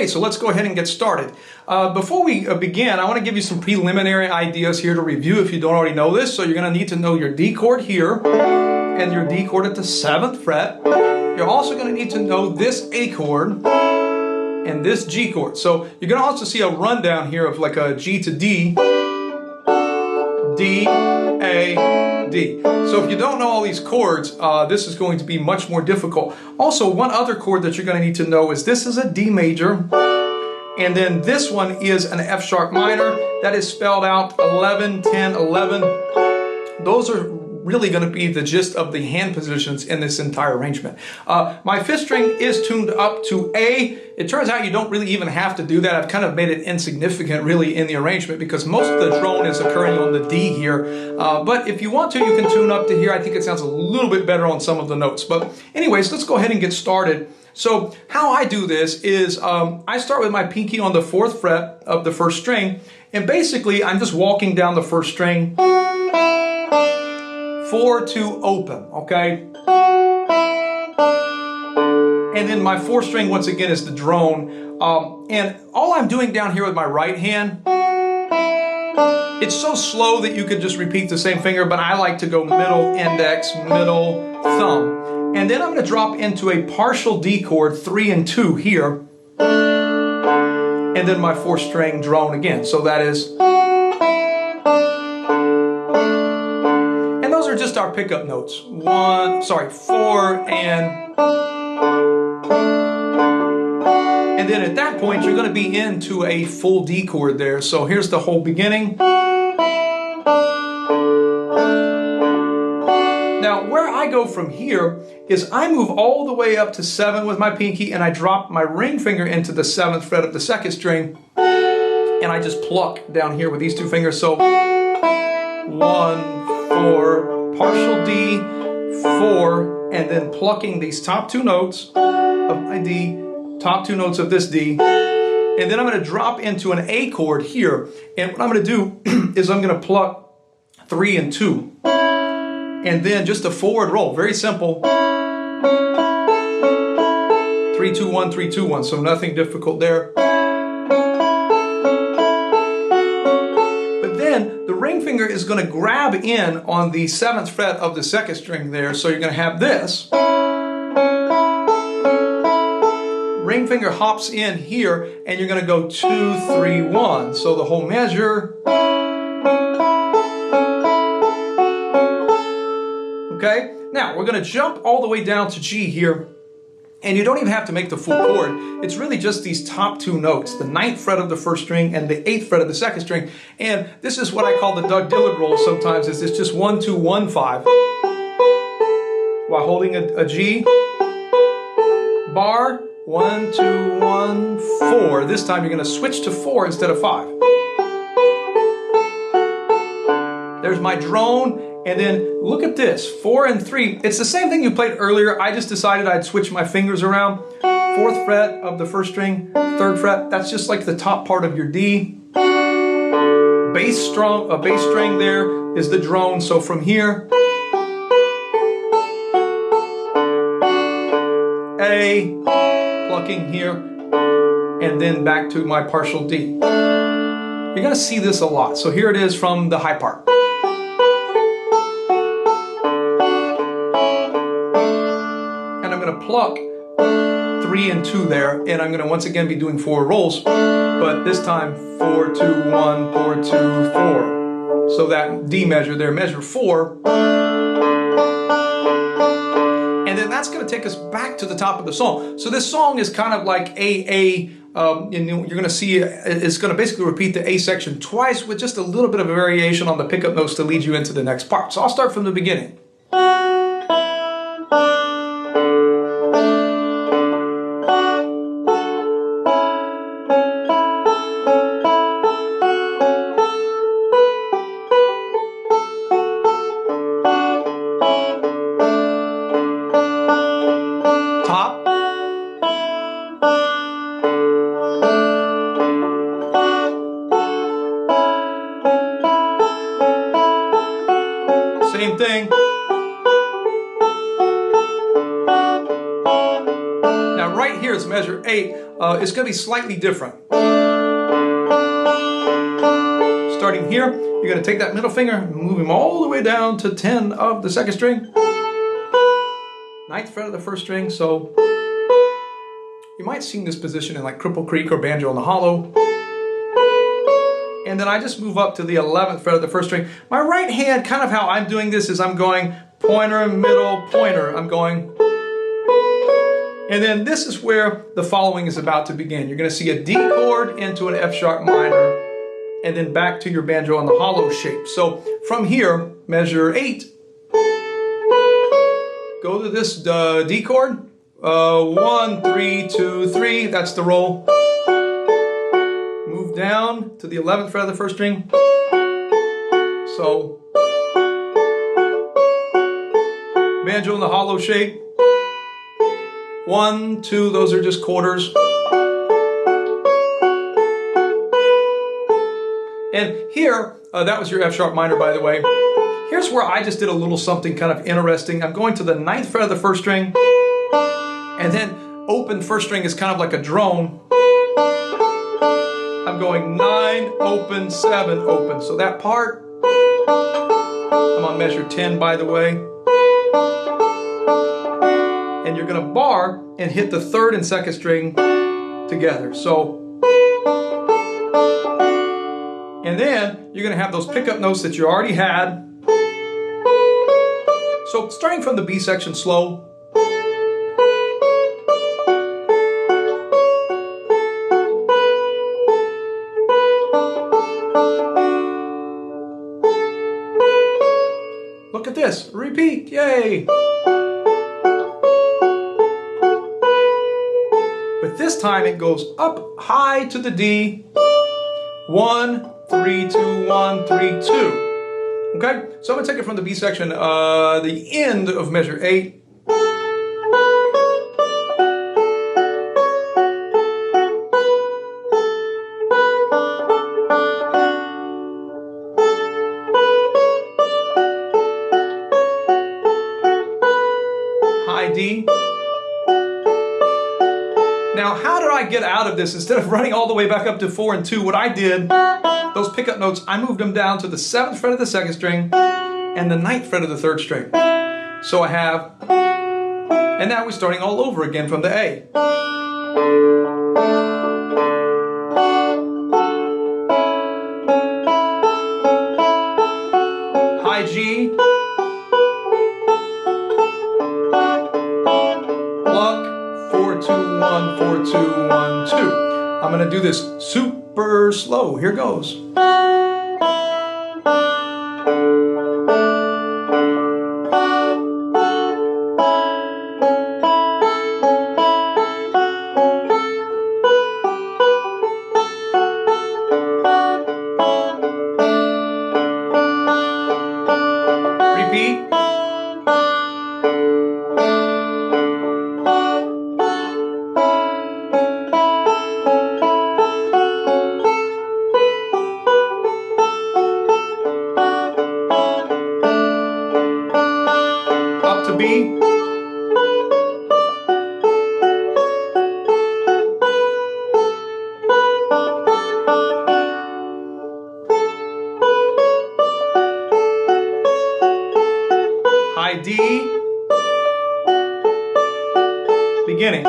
Okay, so let's go ahead and get started. Before we begin, I want to give you some preliminary ideas here to review if you don't already know this. So you're going to need to know your D chord here and your D chord at the 7th fret. You're also going to need to know this A chord and this G chord. So you're going to also see a rundown here of like a G to D, D, A, D. So if you don't know all these chords, this is going to be much more difficult. Also, one other chord that you're going to need to know is this is a D major, and then this one is an F sharp minor. That is spelled out 11, 10, 11. Those are really going to be the gist of the hand positions in this entire arrangement. My 5th string is tuned up to A. It turns out you don't really even have to do that. I've kind of made it insignificant really in the arrangement because most of the drone is occurring on the D here. But if you want to, you can tune up to here. I think it sounds a little bit better on some of the notes. But anyways, let's go ahead and get started. So how I do this is I start with my pinky on the 4th fret of the 1st string. And basically, I'm just walking down the 1st string. 4 to open, okay? And then my 4th string, once again, is the drone. And all I'm doing down here with my right hand, it's so slow that you could just repeat the same finger, but I like to go middle, index, middle, thumb. And then I'm gonna drop into a partial D chord, 3 and 2 here. And then my 4th string drone again. So that is... are just our pickup notes. 4 and then at that point you're going to be into a full D chord there. So here's the whole beginning. Now where I go from here is I move all the way up to 7 with my pinky and I drop my ring finger into the 7th fret of the 2nd string and I just pluck down here with these 2 fingers. So 1, 4, partial D, 4, and then plucking these top 2 notes of my D, top 2 notes of this D, and then I'm going to drop into an A chord here, and what I'm going to do is I'm going to pluck 3 and 2, and then just a forward roll, very simple, 3, 2, 1, 3, 2, 1, so nothing difficult there. The ring finger is going to grab in on the 7th fret of the 2nd string there, so you're going to have this. Ring finger hops in here, and you're going to go 2, 3, 1. So the whole measure. Okay, now we're going to jump all the way down to G here. And you don't even have to make the full chord. It's really just these top 2 notes, the 9th fret of the 1st string and the 8th fret of the 2nd string. And this is what I call the Doug Dillard roll sometimes, is it's just 1, 2, 1, 5. While holding a G bar, 1, 2, 1, 4. This time you're gonna switch to 4 instead of 5. There's my drone. And then look at this, 4 and 3. It's the same thing you played earlier. I just decided I'd switch my fingers around. 4th fret of the 1st string, 3rd fret. That's just like the top part of your D. Bass string there is the drone. So from here, A, plucking here, and then back to my partial D. You're gonna see this a lot. So here it is from the high part. Pluck 3 and 2 there, and I'm going to once again be doing 4 rolls, but this time 4, 2, 1, 4, 2, 4. So that D measure there, measure 4, and then that's going to take us back to the top of the song. So this song is kind of like you're going to see it's going to basically repeat the A section twice with just a little bit of a variation on the pickup notes to lead you into the next part. So I'll start from the beginning. Same thing. Now right here is measure 8. it's going to be slightly different. Starting here, you're going to take that middle finger and move him all the way down to 10 of the second string. 9th fret of the first string, so you might sing this position in like Cripple Creek or Banjo in the Hollow. And then I just move up to the 11th fret of the first string. My right hand, kind of how I'm doing this is I'm going pointer, middle, pointer. I'm going. And then this is where the following is about to begin. You're going to see a D chord into an F sharp minor, and then back to your Banjo in the Hollow shape. So from here, measure 8. Go to this D chord. 1, 3, 2, 3. That's the roll. Move down to the 11th fret of the first string. So Banjo in the Hollow shape. 1, 2. Those are just quarters. And here, that was your F sharp minor, by the way. Here's where I just did a little something kind of interesting. I'm going to the 9th fret of the first string, and then open first string is kind of like a drone. I'm going 9, open, 7, open. So that part, I'm on measure 10, by the way. And you're going to bar and hit the 3rd and 2nd string together. So, and then you're going to have those pickup notes that you already had. So starting from the B section slow. Look at this, repeat, yay! But this time it goes up high to the D. 1, 3, 2, 1, 3, 2. Okay, so I'm going to take it from the B section, the end of measure 8. High D. Now, how did I get out of this? Instead of running all the way back up to 4 and 2, what I did, those pickup notes, I moved them down to the 7th fret of the 2nd string and the 9th fret of the 3rd string. So I have, and now we're starting all over again from the A. High G. Pluck, 4, 2, 1, 4, 2, 1, 2. I'm going to do this super slow. Here goes. Repeat. To B. High D. Beginning.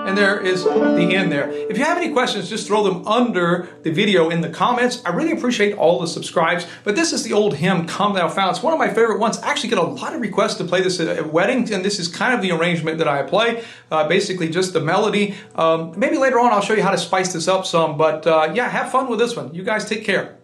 And there is the end there. If you have any questions, just throw them under the video in the comments. I really appreciate all the subscribes. But this is the old hymn, Come Thou Fount. It's one of my favorite ones. I actually get a lot of requests to play this at weddings, and this is kind of the arrangement that I play. Basically just the melody. Maybe later on I'll show you how to spice this up some. But yeah, have fun with this one. You guys take care.